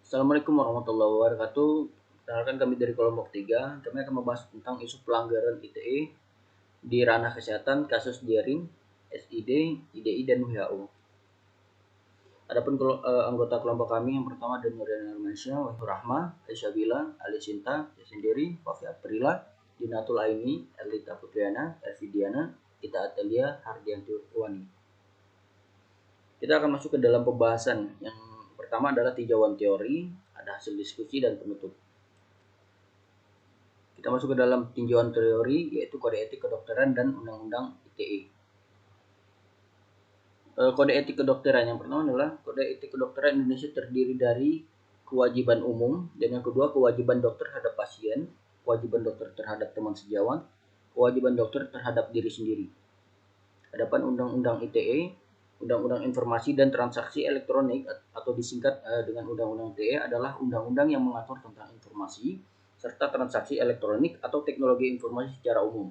Assalamualaikum warahmatullahi wabarakatuh. Perkenalkan kami dari kelompok 3. Kami akan membahas tentang isu pelanggaran ITE di ranah kesehatan, kasus Jering, SID, IDI, dan WHO. Adapun anggota kelompok kami yang pertama ada Nuriana Armansyah, Wahyu Rahma, Aisyabila, Ali Sinta, Yasindiri, Wafi Aprila, Dinatul Aini, Elita Putriana, Elvidiana, Kita Atelia, Hardianti Wani. Kita akan masuk ke dalam pembahasan. Yang pertama adalah tinjauan teori, ada hasil diskusi dan penutup. Kita masuk ke dalam tinjauan teori, yaitu kode etik kedokteran dan undang-undang ITE. Kode etik kedokteran yang pertama adalah kode etik kedokteran Indonesia terdiri dari kewajiban umum, dan yang kedua kewajiban dokter terhadap pasien, kewajiban dokter terhadap teman sejawat, kewajiban dokter terhadap diri sendiri. Adapun undang-undang ITE, Undang-Undang Informasi dan Transaksi Elektronik atau disingkat dengan Undang-Undang ITE adalah undang-undang yang mengatur tentang informasi serta transaksi elektronik atau teknologi informasi secara umum.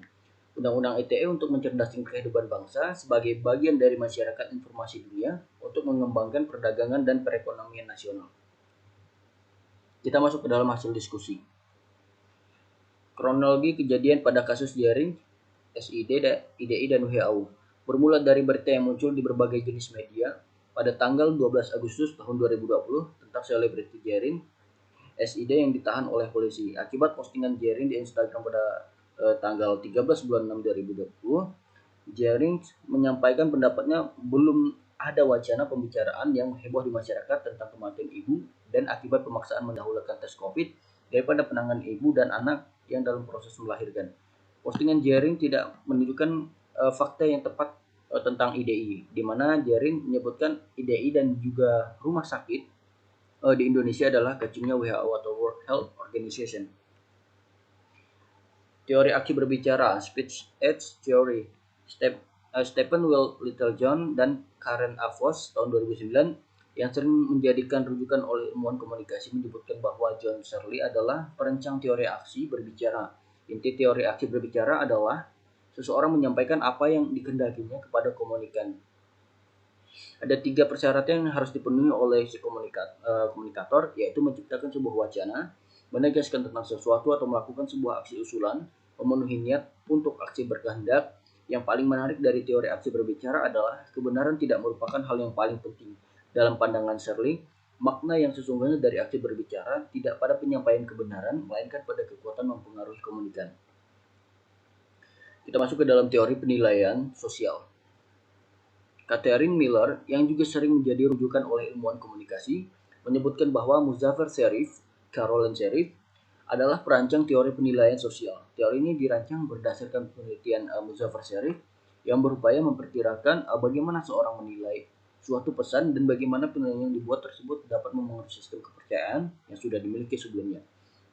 Undang-Undang ITE untuk mencerdaskan kehidupan bangsa sebagai bagian dari masyarakat informasi dunia untuk mengembangkan perdagangan dan perekonomian nasional. Kita masuk ke dalam hasil diskusi. Kronologi kejadian pada kasus Jering, SID, IDI, dan WHO bermula dari berita yang muncul di berbagai jenis media pada tanggal 12 Agustus tahun 2020 tentang selebriti Jering, SID yang ditahan oleh polisi. Akibat postingan Jering di Instagram pada tanggal 13 bulan 6 2020, Jering menyampaikan pendapatnya belum ada wacana pembicaraan yang heboh di masyarakat tentang kematian ibu dan akibat pemaksaan mendahulukan tes COVID daripada penanganan ibu dan anak yang dalam proses melahirkan. Postingan Jering tidak menunjukkan fakta yang tepat tentang IDI, di mana Jering menyebutkan IDI dan juga rumah sakit di Indonesia adalah kacungnya WHO atau World Health Organization. Teori aksi berbicara, speech aids theory, Stephen Will Littlejohn dan Karen Avos tahun 2009 yang sering menjadikan rujukan oleh ilmuwan komunikasi menyebutkan bahwa John Searle adalah perancang teori aksi berbicara. Inti teori aksi berbicara adalah seseorang menyampaikan apa yang dikehendakinya kepada komunikan. Ada 3 persyaratan yang harus dipenuhi oleh si komunikator, yaitu menciptakan sebuah wacana, menegaskan tentang sesuatu atau melakukan sebuah aksi usulan, memenuhi niat untuk aksi berkehendak. Yang paling menarik dari teori aksi berbicara adalah kebenaran tidak merupakan hal yang paling penting. Dalam pandangan Searle, makna yang sesungguhnya dari aksi berbicara tidak pada penyampaian kebenaran, melainkan pada kekuatan mempengaruhi komunikan. Kita masuk ke dalam teori penilaian sosial. Catherine Miller, yang juga sering menjadi rujukan oleh ilmuwan komunikasi, menyebutkan bahwa Muzaffar Sherif, Caroline Sherif, adalah perancang teori penilaian sosial. Teori ini dirancang berdasarkan penelitian Muzaffar Sherif yang berupaya memperkirakan bagaimana seorang menilai suatu pesan dan bagaimana penilaian yang dibuat tersebut dapat memengaruhi sistem kepercayaan yang sudah dimiliki sebelumnya.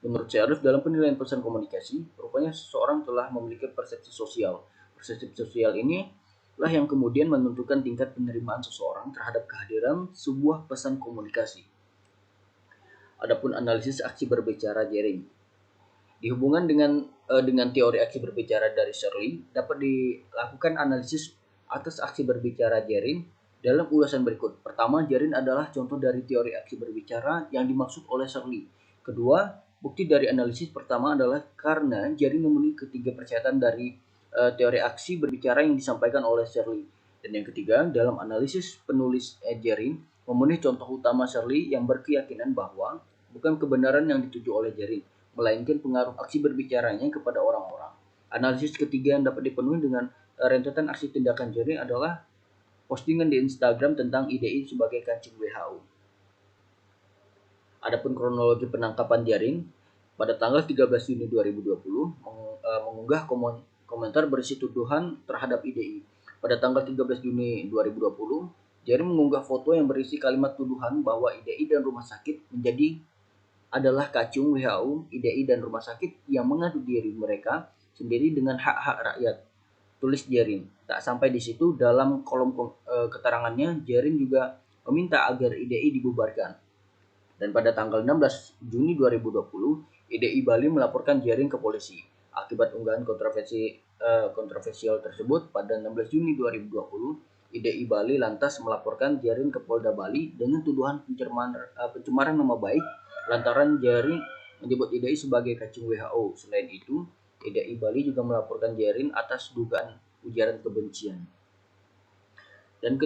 Menurut Sherif, dalam penilaian pesan komunikasi, rupanya seseorang telah memiliki persepsi sosial. Persepsi sosial ini lah yang kemudian menentukan tingkat penerimaan seseorang terhadap kehadiran sebuah pesan komunikasi. Adapun analisis aksi berbicara Jering. Dihubungkan dengan teori aksi berbicara dari Searle, dapat dilakukan analisis atas aksi berbicara Jering dalam ulasan berikut. Pertama, Jering adalah contoh dari teori aksi berbicara yang dimaksud oleh Searle. Kedua, bukti dari analisis pertama adalah karena Jering memenuhi ketiga persyaratan dari teori aksi berbicara yang disampaikan oleh Searle. Dan yang ketiga, dalam analisis penulis Jering memenuhi contoh utama Searle yang berkeyakinan bahwa bukan kebenaran yang dituju oleh Jering, melainkan pengaruh aksi berbicaranya kepada orang-orang. Analisis ketiga yang dapat dipenuhi dengan rentetan aksi tindakan Jering adalah postingan di Instagram tentang IDI sebagai kancing WHO. Adapun kronologi penangkapan Jering, pada tanggal 13 Juni 2020 mengunggah komentar berisi tuduhan terhadap IDI. Pada tanggal 13 Juni 2020, Jering mengunggah foto yang berisi kalimat tuduhan bahwa IDI dan rumah sakit adalah kacung WHO, IDI dan rumah sakit yang mengadu diri mereka sendiri dengan hak-hak rakyat. Tulis Jering. Tak sampai di situ, dalam kolom keterangannya, Jering juga meminta agar IDI dibubarkan. Dan pada tanggal 16 Juni 2020, IDI Bali melaporkan Jering ke polisi. Akibat unggahan kontroversial tersebut, pada 16 Juni 2020, IDI Bali lantas melaporkan Jering ke Polda Bali dengan tuduhan pencemaran nama baik lantaran Jering menyebut IDI sebagai kacung WHO. Selain itu, IDI Bali juga melaporkan Jering atas dugaan ujaran kebencian. Dan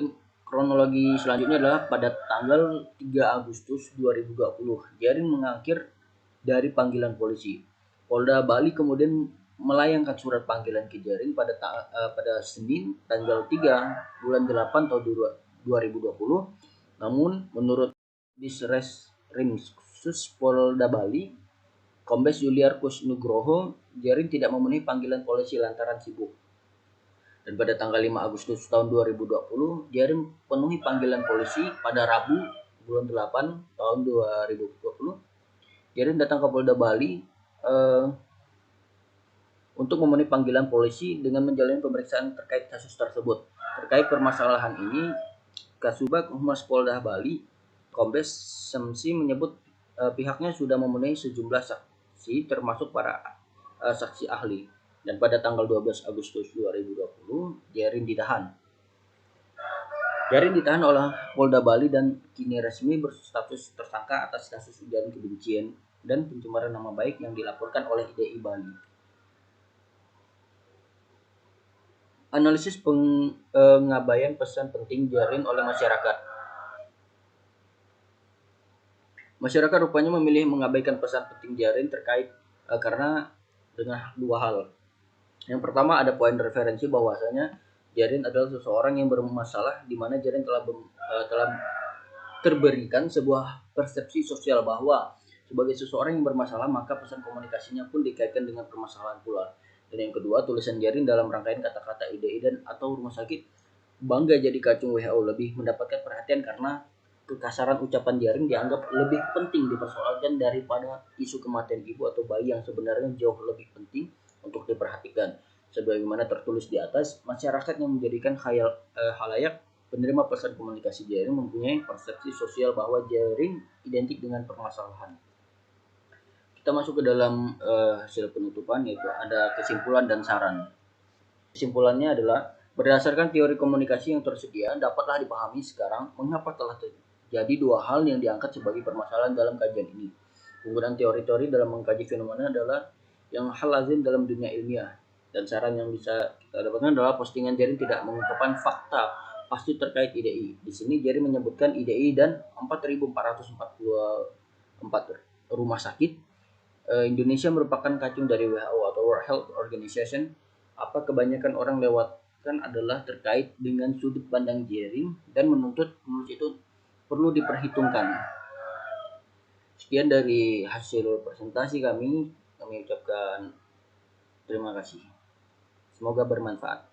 kronologi selanjutnya adalah pada tanggal 3 Agustus 2020, Jering mengangkir dari panggilan polisi. Polda Bali kemudian melayangkan surat panggilan ke Jering pada Senin tanggal 3 bulan 8 tahun 2020. Namun menurut Disreskrim Khusus Polda Bali, Kombes Yuliarkus Nugroho, Jering tidak memenuhi panggilan polisi lantaran sibuk. Dan pada tanggal 5 Agustus tahun 2020, Jering penuhi panggilan polisi pada Rabu bulan 8 tahun 2020. Jering datang ke Polda Bali untuk memenuhi panggilan polisi dengan menjalani pemeriksaan terkait kasus tersebut. Terkait permasalahan ini, Kasubag Humas Polda Bali, Kombes Semsi menyebut pihaknya sudah memenuhi sejumlah saksi termasuk para saksi ahli. Dan pada tanggal 12 Agustus 2020, Jering ditahan. Jering ditahan oleh Polda Bali dan kini resmi berstatus tersangka atas kasus ujaran kebencian dan pencemaran nama baik yang dilaporkan oleh IDI Bali. Analisis pengabaian pesan penting Jering oleh masyarakat. Masyarakat rupanya memilih mengabaikan pesan penting Jering terkait karena dengan dua hal. Yang pertama, ada poin referensi bahwasanya Jering adalah seseorang yang bermasalah, di mana Jering telah terberikan sebuah persepsi sosial bahwa sebagai seseorang yang bermasalah maka pesan komunikasinya pun dikaitkan dengan permasalahan pula. Dan yang kedua, tulisan Jering dalam rangkaian kata-kata IDI dan atau rumah sakit bangga jadi kacung WHO lebih mendapatkan perhatian karena kekasaran ucapan Jering dianggap lebih penting dipersoalkan daripada isu kematian ibu atau bayi yang sebenarnya jauh lebih penting untuk diperhatikan. Sebagaimana tertulis di atas, masyarakat yang menjadikan halayak penerima pesan komunikasi Jering mempunyai persepsi sosial bahwa Jering identik dengan permasalahan. Kita masuk ke dalam hasil penutupan, yaitu ada kesimpulan dan saran. Kesimpulannya adalah, berdasarkan teori komunikasi yang tersedia, dapatlah dipahami sekarang mengapa telah terjadi dua hal yang diangkat sebagai permasalahan dalam kajian ini. Penggunaan teori-teori dalam mengkaji fenomena adalah yang hal lazim dalam dunia ilmiah. Dan saran yang bisa kita dapatkan adalah postingan Jering tidak mengungkapkan fakta pasti terkait IDI. Di sini Jering menyebutkan IDI dan 4.444 rumah sakit. Indonesia merupakan kacung dari WHO atau World Health Organization. Apa kebanyakan orang lewatkan adalah terkait dengan sudut pandang Jering dan menuntut itu perlu diperhitungkan. Sekian dari hasil presentasi kami ucapkan terima kasih. Semoga bermanfaat.